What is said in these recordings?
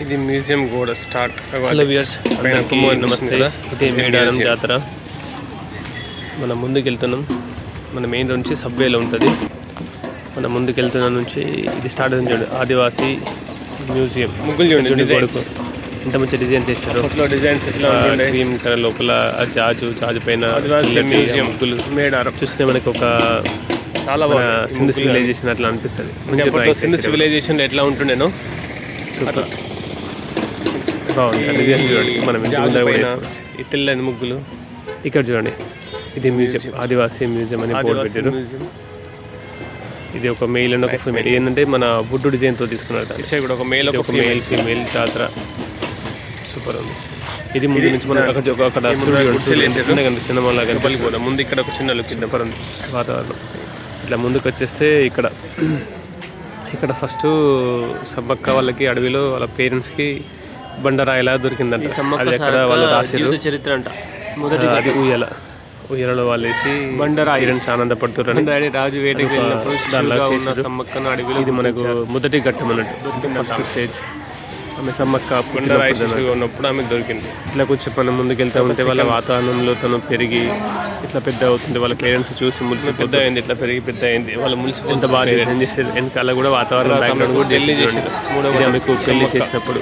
ఇది మ్యూజియం గోడ start. Hello viewers, అందరికీ నమస్తే. ఇదే మేడారం జాతర. మనం ముందుకు వెళ్తున్నాం. మన మెయిన్ నుంచి సబ్వేలో ఉంటుంది. మనం ముందుకు వెళ్తున్న నుంచి ఇది స్టార్ట్ అవుతుంది చూడండి, ఆదివాసీ మ్యూజియం. ముగ్గులు చూడండి, గోడకు ఇంత మంచి డిజైన్స్ వేస్తారు. డిజైన్స్ క్రీమ్ కలర్ లోపల జాజు పైన ఆదివాసీ మ్యూజియం ముగ్గులు మేడారం చూస్తే మనకి ఒక చాలా సింధు సివిలైజేషన్ అట్లా అనిపిస్తుంది. సింధు సివిలైజేషన్ ఎట్లా ఉంటుండేనో సూపర్ బాగుంది. డిజైన్ చూడండి, మనం ఈ తెల్లని ముగ్గులు. ఇక్కడ చూడండి, ఇది మ్యూజియం, ఆదివాసీ మ్యూజియం అని బోర్డు పెట్టారు. ఇది ఒక మెయిల్ అండ్ ఒక ఫీమేల్. ఏంటంటే మన వుడ్ డిజైన్తో తీసుకున్నారు. కూడా ఒక మెయిల్ ఫీమేల్ జాతర సూపర్ ఉంది. ఇది ముందు నుంచి మనం అక్కడ చిన్నమల్లా కనిపిపోతాం. ముందు ఇక్కడ ఒక చిన్న లుక్ సూపర్ ఉంది వాతావరణం. ఇట్లా ముందుకు వచ్చేస్తే ఇక్కడ ఫస్ట్ సమ్మక్క వాళ్ళకి అడవిలో వాళ్ళ పేరెంట్స్కి బండరాయి ఎలా దొరికిందంట. అది ఎక్కడ వాళ్ళు రాశారు చరిత్ర అంట. అది ఉయ్యలలో వాళ్ళు వేసి బండరాయి పేరెంట్స్ ఆనందపడుతున్నారు. రాజు వేటకి వెళ్ళినప్పుడు దానిలా చేశారు. సమ్మక్కను అడవిలో ఇది మనకు మొదటి ఘట్టం అన్నట్టు, ఫస్ట్ స్టేజ్. ఆమె సమ్మక్క బండరాయి ఉన్నప్పుడు ఆమె దొరికింది. ఇట్లా కొంచెం మనం ముందుకు వెళ్తా ఉంటే వాళ్ళ వాతావరణంలో తను పెరిగి ఇట్లా పెద్ద అవుతుంది. వాళ్ళ పేరెంట్స్ చూసి ములిసి పెద్ద అయింది, ఇట్లా పెరిగి పెద్ద అయింది. వాళ్ళ ములిసి ఎంత బాగా డిజైన్ చేసేది. వెనకాల కూడా వాతావరణం బ్యాక్గ్రౌండ్ కూడా ఢిల్లీ చేసేది. ఆమెకు పెళ్లి చేసినప్పుడు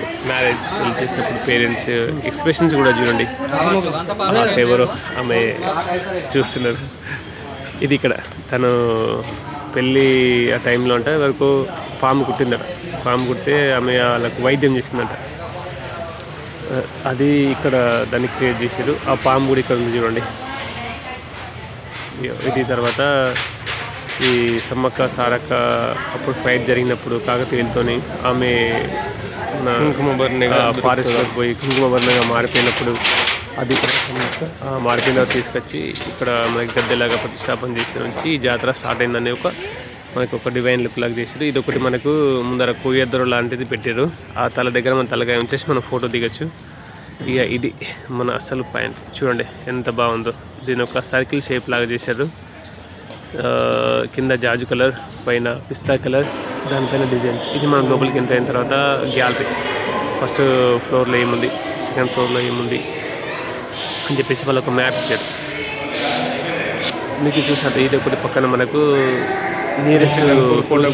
పేరెంట్స్ ఎక్స్ప్రెషన్స్ కూడా చూడండి, ఎవరో ఆమె చూస్తున్నారు. ఇది ఇక్కడ తను పెళ్ళి ఆ టైంలో అంటే వరకు పాము కుట్టిందట. పాము కుడితే ఆమె వాళ్ళకు వైద్యం చేసిందట. అది ఇక్కడ దాన్ని క్రియేట్ చేశారు. ఆ పాము కూడా ఇక్కడ ఉంది చూడండి. ఇది తర్వాత ఈ సమ్మక్క సారక్క అప్పుడు ఫైట్ జరిగినప్పుడు కాకతీయులతో ఆమె కుంకుమబర్ణిగా ఫారెస్ట్లోకి పోయి కుంకుమబర్ణగా మారిపోయినప్పుడు అది మారిపోయిన తీసుకొచ్చి ఇక్కడ మనకి గద్దెలాగా ప్రతిష్టాపన చేసిన నుంచి ఈ జాతర స్టార్ట్ అయిందని మనకు ఒక డివైన్ లుక్ లాగా చేశారు. ఇది ఒకటి మనకు ముందర కోయద్దరు లాంటిది పెట్టారు. ఆ తల దగ్గర మన తలకాయ ఉంచేసి మనం ఫోటో దిగచ్చు. ఇక ఇది మన అసలు పాయింట్ చూడండి ఎంత బాగుందో. దీని ఒక సర్కిల్ షేప్ లాగా చేశారు. కింద జాజు కలర్, పైన పిస్తా కలర్, దానిపైన డిజైన్స్. ఇది మనం లోపలికి ఎంటర్ అయిన తర్వాత గ్యాలరీ. ఫస్ట్ ఫ్లోర్లో ఏముంది, సెకండ్ ఫ్లోర్లో ఏముంది అని చెప్పేసి వాళ్ళు ఒక మ్యాప్ ఇచ్చారు. మీకు చూసారు ఇది ఒకటి పక్కన మనకు నియరెస్ట్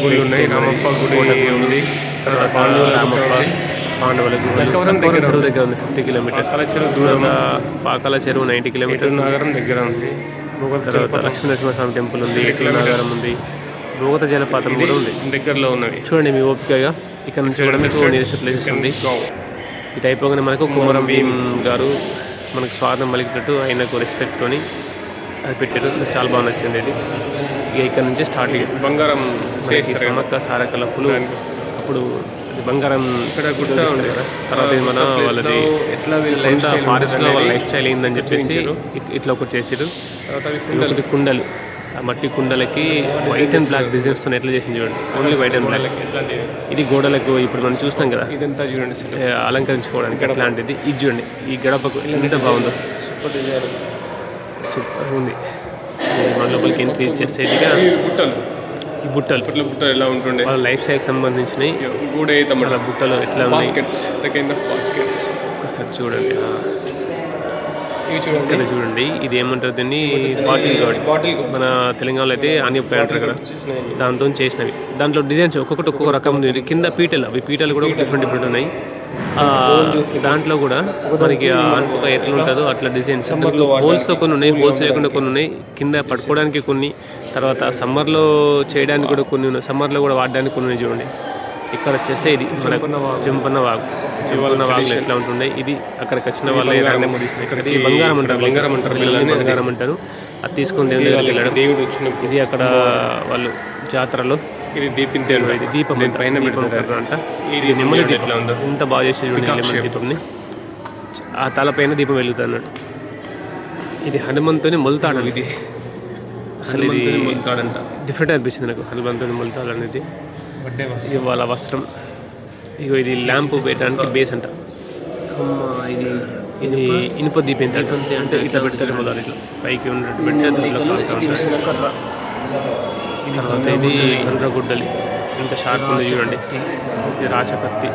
గుడి ఉన్నాయి. రామప్ప గుడి ఉంది. తర్వాత రామప్ప పాండవుల చెరువు దగ్గర ఉంది 50 కిలోమీటర్స్. చెరువు దూరంగా పాకాల చెరువు 90 కిలోమీటర్స్ నగరం దగ్గర ఉంది. తర్వాత లక్ష్మీనరసింహస్వామి టెంపుల్ ఉంది, నగరం ఉంది, భూగత జలపాతం కూడా ఉంది దగ్గరలో ఉన్నవి. చూడండి మీ ఓపికగా. ఇక్కడ నుంచి కూడా మీకు నియరెస్ట్ ప్లేసెస్ ఉంది. ఇది అయిపోగానే మనకు కుమరం భీమ్ గారు మనకు స్వాగతం పలికినట్టు ఆయనకు రెస్పెక్ట్తోని అది పెట్టారు. చాలా బాగా నచ్చింది ఇది. ఇక ఇక్కడ నుంచి స్టార్ట్ అయ్యింది. బంగారం సమ్మక్క సారకలప్పులు అప్పుడు అది బంగారం చూపిస్తారు కదా. తర్వాత ఇది మన వాళ్ళది ఫారెస్ట్లో వాళ్ళ లైఫ్ స్టైల్ ఏందని చెప్పేసి ఇట్లా ఒకటి చేసారు. ఒకటి కుండలు, ఆ మట్టి కుండలకి వైట్ అండ్ బ్లాక్ డిజైన్స్తో ఎట్లా చేసింది చూడండి. Only white and black. ఇది గోడలకు ఇప్పుడు మనం చూస్తాం కదా, ఇదంతా చూడండి అలంకరించుకోవడానికి అట్లాంటిది. ఇది చూడండి, ఈ గడపకు ఎంత బాగుందో. సూపర్ ఉంది. మన లోపలికి ఎంట్రీ ఇచ్చేసేదిగా ఈ బుట్టలు ఎలా ఉంటుండే వాళ్ళ లైఫ్ స్టైల్ సంబంధించినవి వాళ్ళ బుట్టలు ఎట్లా ఒకసారి చూడండి. ఇక్కడ చూడండి, ఇది ఏమంటారు దీన్ని, బాటిల్. మన తెలంగాణలో అయితే ఆనియప్పాయి అంటారు కదా, దాంతో చేసినవి. దాంట్లో డిజైన్స్ ఒక్కొక్కటి ఒక్కొక్క రకం ఉంది. కింద పీటలు, అవి పీటలు కూడా డిఫరెంట్ ఉన్నాయి. దాంట్లో కూడా మనకి అనుకోక ఎట్లా ఉంటుందో అట్లా డిజైన్స్. హోల్స్తో కొన్ని ఉన్నాయి, హోల్స్ లేకుండా కొన్ని ఉన్నాయి. కింద పట్టుకోవడానికి కొన్ని, తర్వాత సమ్మర్లో చేయడానికి కూడా కొన్ని ఉన్నాయి, సమ్మర్లో కూడా వాడడానికి కొన్ని ఉన్నాయి. చూడండి ఇక్కడ వచ్చేస్తే ఇది జంపన్న వాగు. జంపన్న వాగులో ఎట్లా ఉంటుండే ఇది. అక్కడికి వచ్చిన వాళ్ళు ఇక్కడ బంగారం అంటారు. అది తీసుకుని దేవుడు వచ్చినప్పుడు ఇది అక్కడ వాళ్ళు జాతరలో ఇది దీపం పైన పెడతారంట. ఇది నెమ్మది దీపం ఎట్లా ఉందో ఎంత బాగా చేసేది దీపంని. ఆ తలపైన దీపం వెలుగుతుంది అన్నాడు. ఇది హనుమంతుని మొలుతాడు. ఇది అసలు ఇది మొలుతాడంట. డిఫరెంట్ అనిపించింది నాకు హనుమంతుని మొలుతాడు అనేది. ఇది వాళ్ళ వస్త్రం. ఇగో ఇది ల్యాంప్ వేయడానికి బేస్ అంట. ఇది ఇనుప దీపం అంటే ఇట్లా పెడతారు మొదలు, ఇట్లా పైకి ఉన్నట్టు పెడితే తర్వాత ఇది గండ్రగుడ్డలి. ఇంత షార్ప్ ఉంది చూడండి. ఇది రాచకత్తి.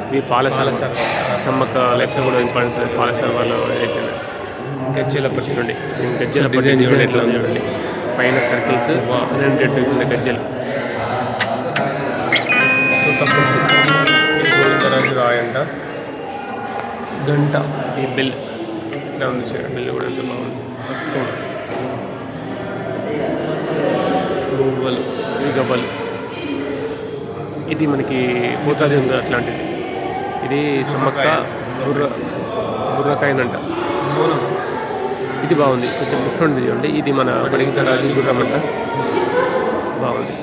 ఇవి పాలసాల సమ్మక్క లెక్క కూడా ఇంపార్టెంట్ పాలసాల వాళ్ళు ఏదైతే గజ్జల పట్టి చూడండి గజ్జల డిజైన్ చూడండి ఎట్లా ఉంది చూడండి పైన సర్కిల్స్ రెండు గజ్జలు గోవిందరాజు రాయంట గంట ఈ బెల్ ఇలా ఉంది చూడండి బెల్ కూడా ఎంత బాగుంది గువ్వలు ఈ గవ్వలు ఇది మనకి పోతాది ఉంది అట్లాంటిది ఇది సమ్మక్క బుర్రకాయనంట ఇది బాగుంది కొంచెం డిఫరెంట్ చూడండి ఇది మన పడిగితరాజు గుర్రం అంట బాగుంది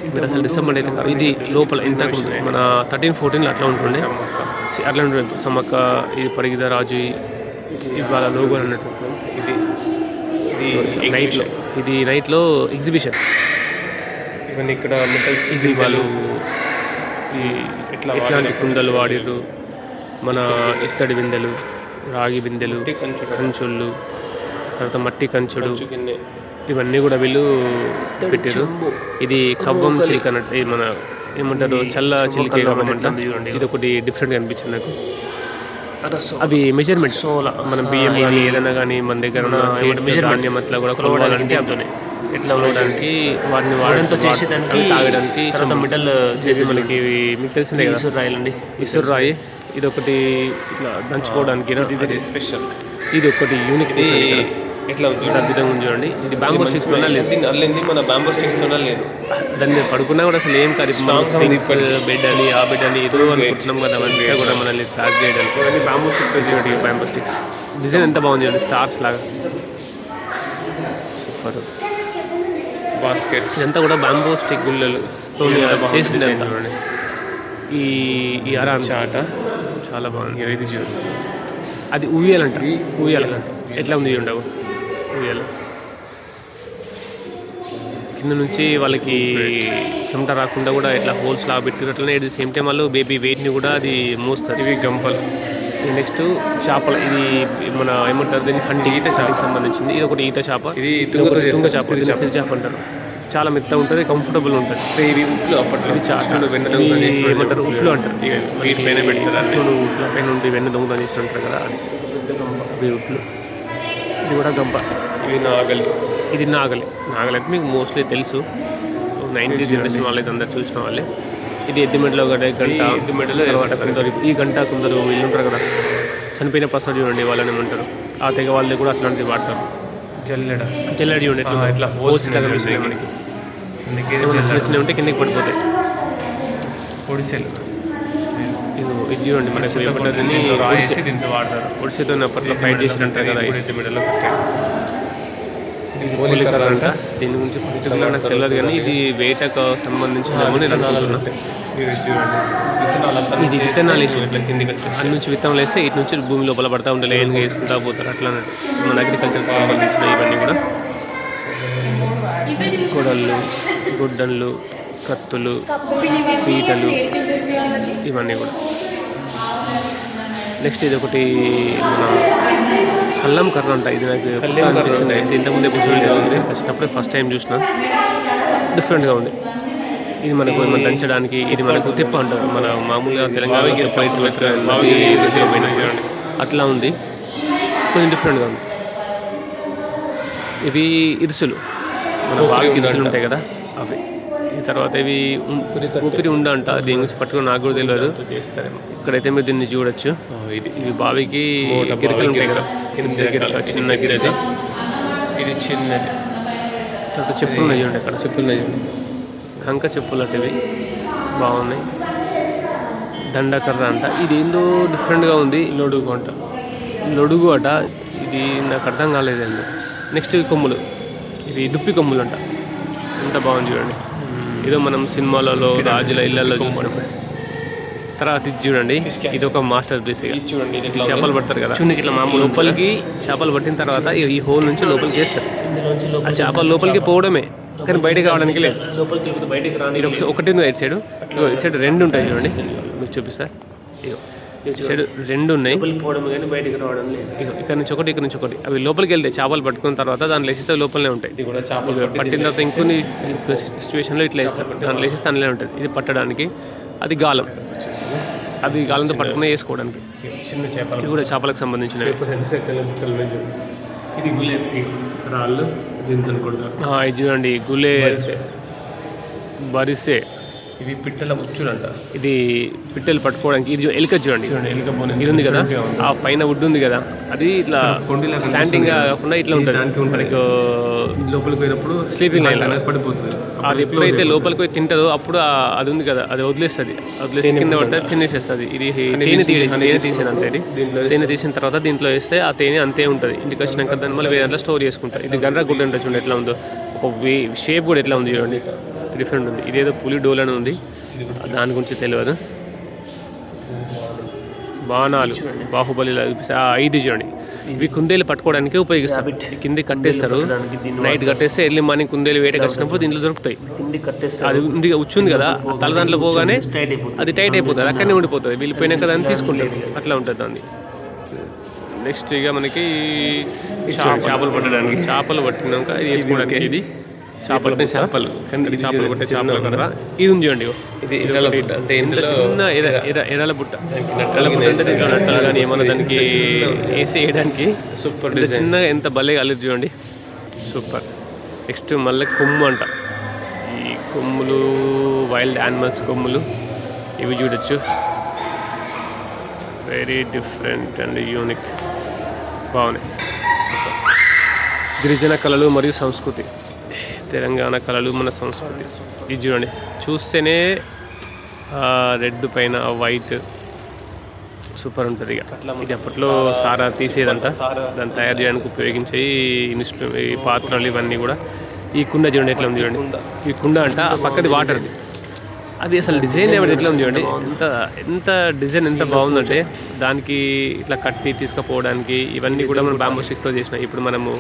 మీరు అసలు డిసెంబర్ అయితే కాదు ఇది లోపల ఎంత ఉంటుంది మన 13-14 అట్లా ఉంటుండే అట్లా ఉంటుంది సమ్మక్క ఇది పరిగిద రాజు ఇవాళ లోగో అన్నట్టు ఇది నైట్లో ఎగ్జిబిషన్ ఇవన్నీ ఇక్కడ మెటల్స్ ఇది వాళ్ళు ఎట్లాంటి కుండలు వాడిర్రు మన ఇత్తడి బిందెలు రాగి బిందెలు కంచుళ్ళు తర్వాత మట్టి కంచుడు ఇవన్నీ కూడా వీళ్ళు పెట్టారు ఇది కవ్వం చిలిక అన్నట్టు ఇది మన ఏమంటారు చల్ల చిలికే కాబట్టి ఇది ఒకటి డిఫరెంట్గా అనిపించింది నాకు అవి మెజర్మెంట్ మనం బియ్యం కానీ ఏదైనా కానీ మన దగ్గర ధాన్యం అట్లా కూడా కొలవాలంటే అతనే ఎట్లా ఉండడానికి వాటిని వాడంతో చేసేదానికి తాగడానికి మిడల్ చేసి మనకి మీకు తెలిసిందే కదా ఇసురు రాయాలండి ఇసురు రాయి ఇది ఒకటి ఇట్లా దంచుకోవడానికి ఇది స్పెషల్ ఇది ఒకటి యూనిక్ ఎట్లా అద్భుతంగా ఉంది చూడండి ఇది బ్యాంబో స్టిక్స్ అల్లింది మన బ్యాంబో స్టిక్స్ లేదు దాన్ని మీద పడుకున్నా కూడా అసలు ఏం కాదు బెడ్ అని ఆ బెడ్ అని ఏదో అనుకుంటున్నాం కదా అవన్నీ కూడా మనల్ని ప్యాక్ చేయడానికి అన్నీ బ్యాంబో స్టిక్ చూడండి బ్యాంబో స్టిక్స్ డిజైన్ ఎంత బాగుంది చూడండి స్టార్స్ లాగా సూపర్ బాస్కెట్స్ ఇదంతా కూడా బ్యాంబో స్టిక్ గుళ్ళలు చేసింది అంతా చూడండి ఈ అరాన్ చాట చాలా బాగుంది ఇది చూడండి అది ఊయలంట ఊయలంట ఎట్లా ఉంది ఉండవు ఊయలు కింద నుంచి వాళ్ళకి చెమట రాకుండా కూడా ఇట్లా హోల్స్ లాగా పెట్టుకున్నట్లనే ఇది సేమ్ టైం వాళ్ళు బేబీ వెయిట్ని కూడా అది మోస్తారు ఇవి గంపలు నెక్స్ట్ చేపలు ఇది మన ఏమంటారు దీన్ని హండి ఈత చేపకి సంబంధించింది ఇది ఒకటి ఈత చేప ఇది తుంగ చేప సిరి చేప అంటారు చాలా మెత్తగా ఉంటుంది కంఫర్టబుల్ ఉంటుంది ఇవి ఉట్లు అప్పట్లో ఇది చాలా ఏమంటారు ఉట్లు అంటారు వీటి పైన పెడతారు ఉట్ల పైన నుండి వెన్న దొంగతనం చేస్తుంటారు కదా అది ఇవి ఉట్లు ఇది కూడా గంప ఇది నాగలి ఇది నాగలి అంటే మీకు మోస్ట్లీ తెలుసు 90s జనరేషన్ వాళ్ళైతే అందరు చూసిన వాళ్ళే ఇది ఎద్దిమెడలో గంట ఎద్దిమెడలో తర్వాత కొందరు ఈ గంట కొందరు వీళ్ళు ఉంటారు కదా చనిపోయిన పర్సన్ చూడండి వాళ్ళని ఏమంటారు ఆ తెగ వాళ్ళు కూడా అట్లాంటివి వాడతారు జల్లెడ చూడండి ఇట్లా హోల్స్ కనిపిస్తాయి మనకి చిన్న ఉంటే కిందకి పడిపోతాయి ఒడిసెలు ఇది చూడండి మనకి రాసి దీంతో వాడతారు ఒడిసేతో అప్పట్లో ఫైట్ చేసినట్టే కదా మెడలో పెట్టారు అంట దీని గురించి పర్టికులర్గా నాకు తెలియదు కానీ ఇది వేటకు సంబంధించిందేమో నేను అనుకుంటున్నాను ఇది విత్తనాలు వేసి ఇట్లా కిందికి వచ్చి అన్ని నుంచి విత్తనాలు వేస్తే ఇటు నుంచి భూమి లోపల పడతా ఉంటే లైన్గా వేసుకుంటా పోతారు అట్లా అన్నట్టు మన అగ్రికల్చర్కి సంబంధించిన ఇవన్నీ కూడా కొడళ్ళు గుడ్డళ్ళు కత్తులు పీటలు ఇవన్నీ కూడా నెక్స్ట్ ఇది ఒకటి మన కల్లం కర్ర అంట ఇది నాకు అనిపిస్తుంది ఇంతకుముందు ఎప్పుడు చూడలేదు వచ్చినప్పుడే ఫస్ట్ టైం చూసిన డిఫరెంట్గా ఉంది ఇది మనకు ఏమైనా దంచడానికి ఇది మనకు తిప్ప అంటారు మన మామూలుగా తెలంగాణకి ప్రైస్ అట్లా ఉంది కొంచెం డిఫరెంట్గా ఉంది ఇవి ఇరుసులు మన బాగా ఇరుసులు ఉంటాయి కదా అవి ఈ తర్వాత ఇవి ఊపిరి ఉండ అంట దీని గురించి పట్టుకుని నాకు కూడా తెలియదు చేస్తారేమో ఇక్కడైతే మీరు దీన్ని చూడొచ్చు ఇవి బావికి గిరికలు ఉంటాయి కదా చిన్న గిరిక ఇది చిన్నది తర్వాత చెప్పులు ఉన్నాయి చూడండి అక్కడ చెప్పులు ఉన్నాయి చూడండి కంక చెప్పులు అటువి బాగున్నాయి దండకర్ర అంట ఇది ఏందో డిఫరెంట్గా ఉంది లొడుగు అట ఇది నాకు అర్థం కాలేదండి నెక్స్ట్ కొమ్ములు ఇది దుప్పి కొమ్ములు అంట ఎంత బాగుంది చూడండి ఏదో మనం సినిమాలలో రాజుల ఇళ్లలో చూస్తాం తర్వాత ఇది చూడండి ఇది ఒక మాస్టర్ పీస్ చూడండి ఇది చేపలు పడతారు కదా ఇట్లా మామూలు లోపలికి చేపలు పట్టిన తర్వాత ఈ హోల్ నుంచి లోపలికి చేస్తారు ఆ చేపలు లోపలికి పోవడమే కానీ బయటకు రావడానికి లేదు లోపలికి బయటకు రాని ఒకటి ఉంది ఇటు సైడ్ రెండు ఉంటాయి చూడండి మీకు చూపిస్తా ఇగో సైడ్ రెండు ఉన్నాయి, పోవడం కానీ బయటికి రావడం లేదు. ఇక్కడ నుంచి ఒకటి అవి లోపలికి వెళ్తాయి. చేపలు పట్టుకున్న తర్వాత దాన్ని లేచిస్తే లోపలనే ఉంటాయి. ఇది కూడా చేపలు పట్టిన తర్వాత ఇంకొన్ని సిచ్యువేషన్లో ఇట్లా వేస్తారు, దాన్ని లేచిస్తే అందులో ఉంటుంది. ఇది పట్టడానికి, అది గాలం, అది గాలంతో పట్టుకునే వేసుకోవడానికి. చిన్న చేపలు ఇది కూడా చేపలకు సంబంధించినవి. ఇది గులే రాళ్ళు దీంతో ఇది చూడండి, గులే బరిసే, ఇవి పిట్టల ముచ్చులంట. ఇది పిట్టలు పట్టుకోవడానికి. ఇది ఎలుక చూడండి, ఎలుక బోన్ ఇది ఉంది కదా, ఆ పైన వుడ్ ఉంది కదా, అది ఇట్లా స్టాండింగ్ కాకుండా ఇట్లా ఉంటుంది. మనకు లోపలికి పోయినప్పుడు స్లీపింగ్ లైన్ అనేది పడిపోతుంది. అది ఎప్పుడైతే లోపలికి పోయి తింటుందో అప్పుడు అది ఉంది కదా, అది వదిలేస్తుంది కింద పడితే తినేసేస్తుంది. ఇది తేనె తీసేది అంతే. ఇది తేనె తీసిన తర్వాత దీంట్లో వేస్తే ఆ తేనె అంతే ఉంటుంది. ఇంటికి వచ్చినాక దాన్ని మళ్ళీ వేరే స్టోర్ చేసుకుంటారు. ఇది గండ్రా గుడ్డ ఉంటుంది చూడండి, ఎట్లా ఉందో, ఒక షేప్ కూడా ఎట్లా ఉంది చూడండి, డిఫరెంట్ ఉంది. ఇదేదో పులి డోల్ అని ఉంది, దాని గురించి తెలియదు. బాణాలు బాహుబలిలా చూపిస్తే ఇది చూడండి, ఇవి కుందేలు పట్టుకోవడానికి ఉపయోగిస్తారు. కింది కట్టేస్తారు, నైట్ కట్టేస్తే ఎర్లీ మార్నింగ్ కుందేలు వేటకి వచ్చినప్పుడు దీంట్లో దొరుకుతాయి. అది ఉంది, ఉచ్చుంది కదా, తల దాంట్లో పోగానే అది టైట్ అయిపోతుంది, అక్కడనే ఉండిపోతుంది. వెళ్ళిపోయినాక దాన్ని తీసుకుంటుంది, అట్లా ఉంటుంది దాన్ని. నెక్స్ట్ ఇక మనకి చేపలు పట్టడానికి, చేపలు పట్టినాక వేసుకోవడానికి ఇది చేపలు కొట్టే చేపలు కదా. ఇది ఉంది చూడండి, ఇది అంటే ఇందులో చిన్న ఎర్రల బుట్ట, నట్టలు కానీ ఏమన్నా దానికి వేసి వేయడానికి సూపర్. చిన్నగా ఎంత భలేగా అల్లరి చూడండి, సూపర్. నెక్స్ట్ మళ్ళీ కొమ్ము అంట, ఈ కొమ్ములు వైల్డ్ యానిమల్స్ కొమ్ములు, ఇవి చూడొచ్చు. వెరీ డిఫరెంట్ అండ్ యూనిక్, బాగున్నాయి. గిరిజన కళలు మరియు సంస్కృతి, తెలంగాణ కళలు మన సంస్కృతి. ఇది చూడండి, చూస్తేనే రెడ్ పైన వైట్ సూపర్ ఉంటుంది. ఇక ఇది అప్పట్లో సారా తీసేదంట, దాన్ని తయారు చేయడానికి ఉపయోగించే ఈ పాత్రలు ఇవన్నీ కూడా. ఈ కుండ చూడండి ఎట్లా ఉంది చూడండి, ఈ కుండ అంట, పక్కది వాటర్ది. అది అసలు డిజైన్ ఏమిటి ఎట్లా ఉంది చూడండి, ఎంత డిజైన్ ఎంత బాగుందంటే, దానికి ఇట్లా కట్టి తీసుకుపోవడానికి ఇవన్నీ కూడా మనం బ్యాంబూ స్టిక్స్తో చేసినాయి. ఇప్పుడు మనము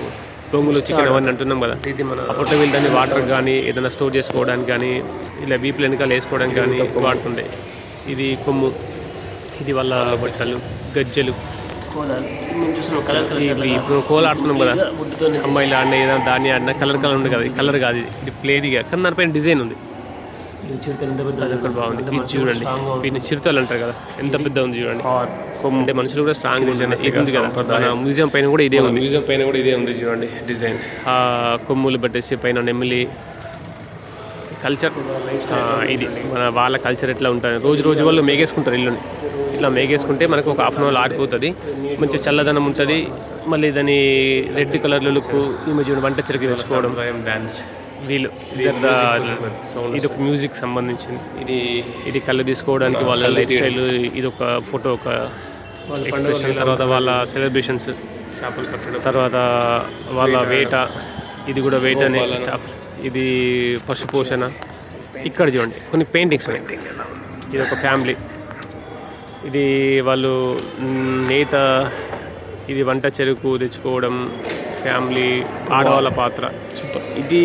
పొంగులు చికెన్ అవన్నీ అంటున్నాం కదా, ఇది మన అప్పట్లో వీళ్ళు దాన్ని వాటర్ కానీ ఏదైనా స్టోర్ చేసుకోవడానికి కానీ ఇలా వీపులు వెనకాల వేసుకోవడానికి కానీ వాడుతుండే. ఇది కొమ్ము, ఇది వాళ్ళ బట్టలు, గజ్జలు, ఇవి ఇప్పుడు కోల ఆడుతున్నాం కదా, అమ్మాయిలు ఆడినా ఏదైనా దాన్ని ఆడినా కలర్ ఉంది కదా, కలర్ కాదు ఇది ప్లేదిగా, కానీ దానిపైన డిజైన్ ఉంది. అది ఒకటి బాగుంది. ఇది చూడండి, వీటిని చిరుతలు అంటారు కదా, ఎంత పెద్ద ఉంది చూడండి. అంటే మనుషులు కూడా స్ట్రాంగ్ ఇది ఉంది కదా, మ్యూజియం పైన కూడా ఇదే ఉంది, చూడండి డిజైన్. ఆ కొమ్ములు పట్టేసి పైన నెమ్మిలి కల్చర్. ఇది మన వాళ్ళ కల్చర్ ఎట్లా ఉంటుంది, రోజు వాళ్ళు మేగేసుకుంటారు ఇల్లుని. ఇట్లా మేగేసుకుంటే మనకు ఒక 1/2 అవర్ ఆరిపోతుంది, మంచి చల్లదనం ఉంటుంది. మళ్ళీ దాని రెడ్ కలర్లో లుక్, ఈ మధ్య వంట చెరుకు తెచ్చుకోవడం, డ్యాన్స్. వీళ్ళు ఇది ఒక మ్యూజిక్ సంబంధించింది. ఇది కళ్ళు తీసుకోవడానికి వాళ్ళ లైఫ్ స్టైల్. ఇది ఒక ఫోటో, ఒక ఎక్స్ప్రెషన్. తర్వాత వాళ్ళ సెలబ్రేషన్స్, చేపలు పట్టడం, తర్వాత వాళ్ళ వేట. ఇది కూడా వేట అనే, ఇది పశు పోషణ. ఇక్కడ చూడండి కొన్ని పెయింటింగ్స్ ఉన్నాయి. ఇది ఒక ఫ్యామిలీ, ఇది వాళ్ళు నేత, ఇది వంట చెరుకు తెచ్చుకోవడం, ఫ్యామిలీ, ఆడవాళ్ళ పాత్ర. ఇది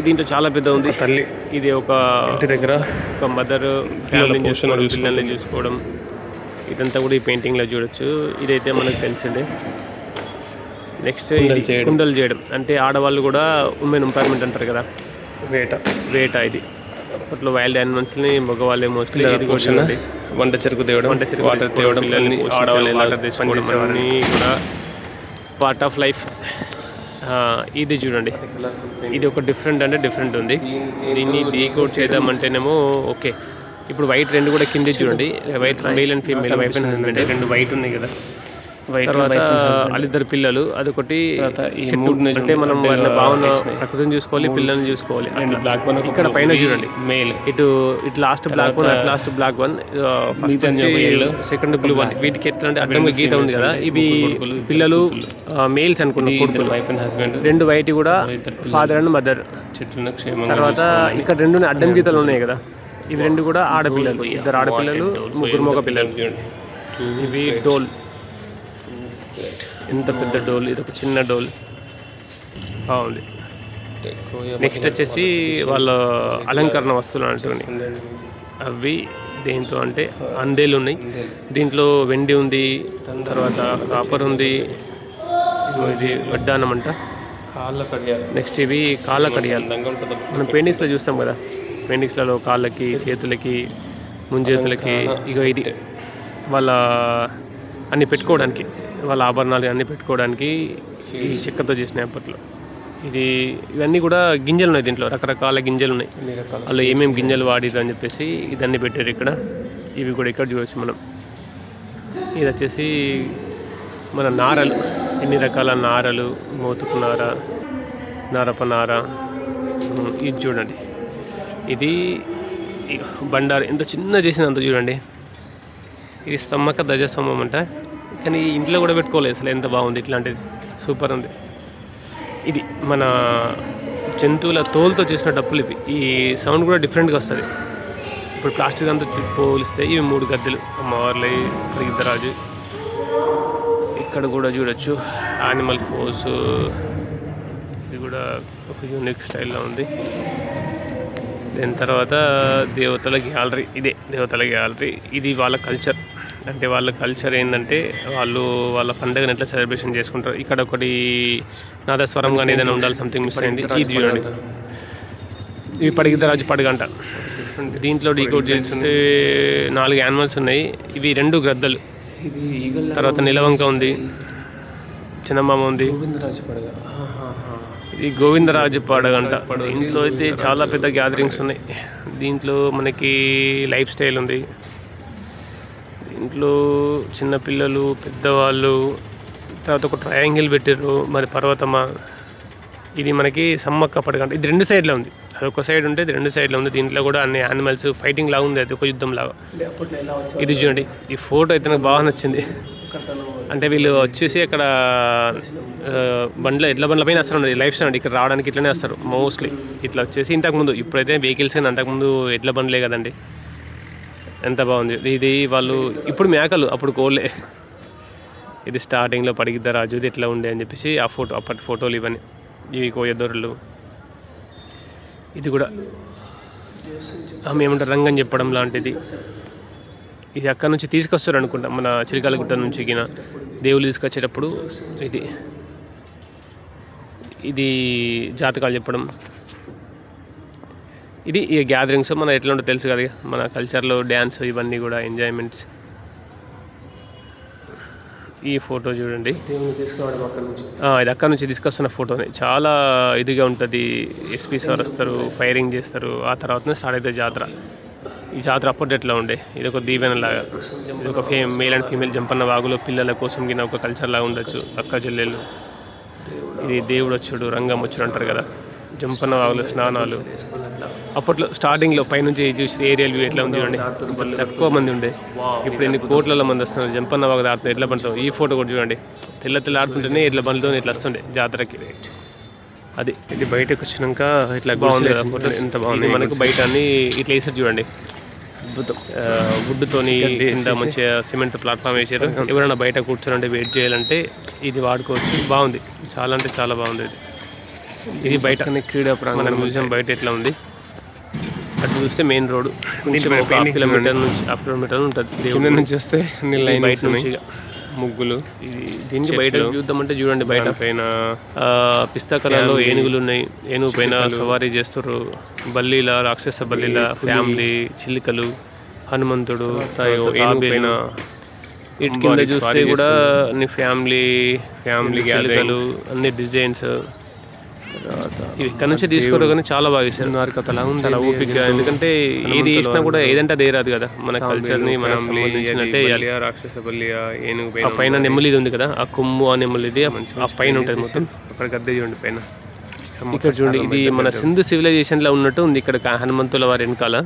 దీంట్లో చాలా పెద్ద ఉంది. తల్లి, ఇది ఒక ఇంటి దగ్గర ఒక మదర్ ఫ్యామిలీని చూసుకోవడం, పిల్లల్ని చూసుకోవడం, ఇదంతా కూడా ఈ పెయింటింగ్లో చూడొచ్చు. ఇదైతే మనకు తెలిసిందే. నెక్స్ట్ కుండలు చేయడం, అంటే ఆడవాళ్ళు కూడా ఉమెన్ ఎంపవర్మెంట్ అంటారు కదా, వేట. ఇది అప్పట్లో వైల్డ్ యానిమల్స్ని మగవాళ్ళే మోస్ట్లీ. ఇది కూడా వంట చెరుకు తేవడం, వాటర్ తేవడం, పిల్లల్ని ఆడవాళ్ళు వాటర్ తెచ్చుకోవడం, అన్నీ కూడా పార్ట్ ఆఫ్ లైఫ్. ఇది చూడండి, ఇది ఒక డిఫరెంట్ ఉంది. దీన్ని డీకోడ్ చేద్దామంటేనేమో ఓకే. ఇప్పుడు వైట్ రెండు కూడా కింద చూడండి, white male and female, wife and husband రెండు వైట్ ఉన్నాయి కదా. తర్వాత వాళ్ళిద్దరు పిల్లలు, అదొకటి అంటే మనం వాళ్ళ భావన ప్రకృతిని చూసుకోవాలి, పిల్లల్ని చూసుకోవాలి. ఇక్కడ పైన చూడండి మేల్, ఇటు last black 1, at last black 1, second blue 1. వీటికి ఎట్లా అంటే అడ్డంగా గీత ఉంది కదా, ఇవి పిల్లలు మేల్స్ అనుకున్న కొడుకులు, వైఫ్ అండ్ హస్బెండ్. రెండు వైట్ కూడా ఫాదర్ అండ్ మదర్. తర్వాత ఇక్కడ రెండు అడ్డం గీతలు ఉన్నాయి కదా, ఇవి రెండు కూడా ఆడపిల్లలు, 2 ఆడపిల్లలు, 3 మగ పిల్లలు. ఇవి డోల్, ఎంత పెద్ద డోల్, ఇది ఒక చిన్న డోల్, బాగుంది. నెక్స్ట్ వచ్చేసి వాళ్ళ అలంకరణ వస్తువులు అంటుంది. అవి దేంతో అంటే అందేలు ఉన్నాయి. దీంట్లో వెండి ఉంది, తర్వాత కాపర్ ఉంది, ఇది వడ్డానం అంట, కాళ్ళ కడియాలు. నెక్స్ట్ ఇవి కాళ్ళ కడియాలు. మనం పెయింటింగ్స్లో చూస్తాం కదా, పెయింటింగ్స్లలో కాళ్ళకి, చేతులకి, ముంజేతులకి. ఇక ఇది వాళ్ళ అన్నీ పెట్టుకోవడానికి, వాళ్ళ ఆభరణాలు అన్నీ పెట్టుకోవడానికి ఈ చెక్కతో చేసిన అప్పట్లో. ఇవన్నీ కూడా గింజలు ఉన్నాయి, దీంట్లో రకరకాల గింజలు ఉన్నాయి. వాళ్ళు ఏమేమి గింజలు వాడిరు అని చెప్పేసి ఇదన్నీ పెట్టారు ఇక్కడ. ఇవి కూడా ఇక్కడ చూడవచ్చు మనం. ఇది వచ్చేసి మన నారలు, ఎన్ని రకాల నారలు, మోతుకు నార, నారప నార. ఇది చూడండి, ఇది బండారు ఎంత చిన్న చేసింది అంత చూడండి. ఇది సమ్మక్క ధ్వజస్తంభం అంట, కానీ ఇంట్లో కూడా పెట్టుకోలేదు అసలు. ఎంత బాగుంది, ఇట్లాంటిది సూపర్ ఉంది. ఇది మన జంతువుల తోలుతో చేసిన డప్పులు ఇవి. ఈ సౌండ్ కూడా డిఫరెంట్గా వస్తుంది. ఇప్పుడు ప్లాస్టిక్ అంతా పోలిస్తే ఇవి 3 గద్దెలు, అమ్మవార్లై, పరిగిద్దరాజు. ఇక్కడ కూడా చూడొచ్చు యానిమల్ ఫోర్స్. ఇది కూడా ఒక యూనిక్ స్టైల్లో ఉంది. దాని తర్వాత దేవతల గ్యాలరీ. ఇదే దేవతల గ్యాలరీ. ఇది వాళ్ళ కల్చర్. అంటే వాళ్ళ కల్చర్ ఏంటంటే వాళ్ళు వాళ్ళ పండుగను ఎట్లా సెలబ్రేషన్ చేసుకుంటారు. ఇక్కడ ఒకటి నాదస్వరం కానీ ఏదైనా ఉండాలి, సంథింగ్ మిస్ అయింది. ఇది చూడండి, ఇవి పడిగిద్దరాజు పడగంట. దీంట్లో డీకోడ్ చేస్తే 4 యానిమల్స్ ఉన్నాయి. ఇవి 2 గ్రద్దలు. తర్వాత నిలవంక ఉంది, చిన్నమామ ఉంది. ఇది గోవిందరాజు పడగంట. దీంట్లో అయితే చాలా పెద్ద గ్యాదరింగ్స్ ఉన్నాయి. దీంట్లో మనకి లైఫ్ స్టైల్ ఉంది. దీంట్లో చిన్నపిల్లలు, పెద్దవాళ్ళు, తర్వాత ఒక ట్రయాంగిల్ పెట్టారు, మరి పర్వతమా. ఇది మనకి సమ్మక్క పడగంట. ఇది 2 సైడ్లో ఉంది. అది ఒక సైడ్ ఉంటే ఇది 2 సైడ్లో ఉంది. దీంట్లో కూడా అన్ని యానిమల్స్ ఫైటింగ్ లాగా ఉంది, అది ఒక యుద్ధం లాగా. ఇది చూడండి, ఈ ఫోటో అయితే నాకు బాగా నచ్చింది. అంటే వీళ్ళు వచ్చేసి అక్కడ ఎడ్ల బండ్ల పైన వస్తారు, లైఫ్ స్టైల్ ఇక్కడ రావడానికి ఇట్లనే వస్తారు మోస్ట్లీ. ఇట్లా వచ్చేసి ఇంతకుముందు, ఇప్పుడైతే వెహికల్స్ కానీ అంతకుముందు ఎడ్ల బండ్లే కదండి. ఎంత బాగుంది ఇది. వాళ్ళు ఇప్పుడు మేకలు, అప్పుడు కోళ్ళే. ఇది స్టార్టింగ్లో పడిగిద్దరాజు ఇది ఎట్లా ఉండే అని చెప్పేసి ఆ ఫోటో, అప్పటి ఫోటోలు ఇవన్నీ. ఇవి కోయదొరలు. ఇది కూడా ఆమె ఏమంటారు, రంగని చెప్పడం లాంటిది. ఇది అక్కడ నుంచి తీసుకొస్తారు అనుకుంటా, మన చిలకలగుట్ట నుంచి గిన దేవుళ్ళు తీసుకొచ్చేటప్పుడు. ఇది జాతకాలు చెప్పడం. ఇది ఈ గ్యాదరింగ్స్ మన ఎట్లా ఉంటుందో తెలుసు కదా, మన కల్చర్లో డ్యాన్స్ ఇవన్నీ కూడా ఎంజాయ్మెంట్స్. ఈ ఫోటో చూడండి, ఇది అక్కడ నుంచి తీసుకొస్తున్న ఫోటోనే. చాలా ఇదిగా ఉంటుంది. ఎస్పీ సార్ వస్తారు, ఫైరింగ్ చేస్తారు, ఆ తర్వాతనే స్టార్ట్ అవుతుంది జాతర. ఈ జాతర అప్పుడు ఎట్లా ఉండే, ఇది ఒక దీవెనలాగా. ఇది ఒక మేల్ అండ్ ఫీమేల్ జంపన్న వాగులో పిల్లల కోసం గిన ఒక కల్చర్ లాగా ఉండొచ్చు. అక్క చెల్లెళ్ళు. ఇది దేవుడు వచ్చాడు, రంగం వచ్చాడు అంటారు కదా. జంపన్న వాగులో స్నానాలు. అప్పట్లో స్టార్టింగ్లో పైనుంచి చూసి ఏరియల్ వ్యూ ఎట్లా ఉంది చూడండి, తక్కువ మంది ఉండే. ఇప్పుడు ఎన్ని కోట్ల మంది వస్తున్నారు. జంపన్న వాగు దాటుతుంది ఎడ్ల బండ్తో. ఈ ఫోటో కూడా చూడండి, తెల్ల ఆడుతుంటేనే ఎడ్ల బండ్లతో ఇట్లా వస్తుండే జాతరకి. అది ఇది బయటకు వచ్చినాక ఇట్లా బాగుంది కదా ఫోటో, ఎంత బాగుంది. మనకు బయట అన్ని ఇట్లా వేసారు చూడండి, వుడ్తోని కింద మంచిగా సిమెంట్ ప్లాట్ఫామ్ వేసారు. ఎవరైనా బయట కూర్చోనంటే వెయిట్ చేయాలంటే ఇది వాడుకోవచ్చు. బాగుంది, చాలా అంటే చాలా బాగుంది. ఇది బయట క్రీడా ప్రాంగణం మ్యూజియం బయట ఎట్లా ఉంది. అటు చూస్తే మెయిన్ రోడ్ నుంచి 1 కిలోమీటర్ నుంచి 1/2 కిలోమీటర్ ఉంటుంది. దేవుడి నుంచి వస్తే బయట నుంచి ముగ్గులు. దీనికి బయట చూద్దామంటే చూడండి, బయట పైన పిస్తా కలర్లో ఏనుగులు ఉన్నాయి. ఏనుగు పైన సవారీ చేస్తారు. బల్లీల, రాక్షస బల్లీల ఫ్యామిలీ, చిలుకలు, హనుమంతుడు, ఏనుగు పైన. వీటి కింద చూస్తే కూడా అన్ని ఫ్యామిలీ చిలుకలు, అన్ని డిజైన్స్. ఇవి ఇక్కడ నుంచి తీసుకోరు కానీ చాలా బాగా వేసారు. నారకథలా ఉంది, చాలా ఓపిక. ఎందుకంటే ఏది వేసినా కూడా ఏదంటే అదే రాదు కదా, మన కల్చర్ని మనం సంబంధించినట్టే. రాక్షస బల్లి, ఏనుగు ఆ పైన నెమ్మలి ఉంది కదా, ఆ కొమ్ము, ఆ నెమ్మలిది ఆ పైన ఉంటుంది మొత్తం. అక్కడ గద్దె చూడండి పైన. ఇక్కడ చూడండి, ఇది మన సింధు సివిలైజేషన్లో ఉన్నట్టు ఉంది. ఇక్కడ హనుమంతుల వారి వెనకాల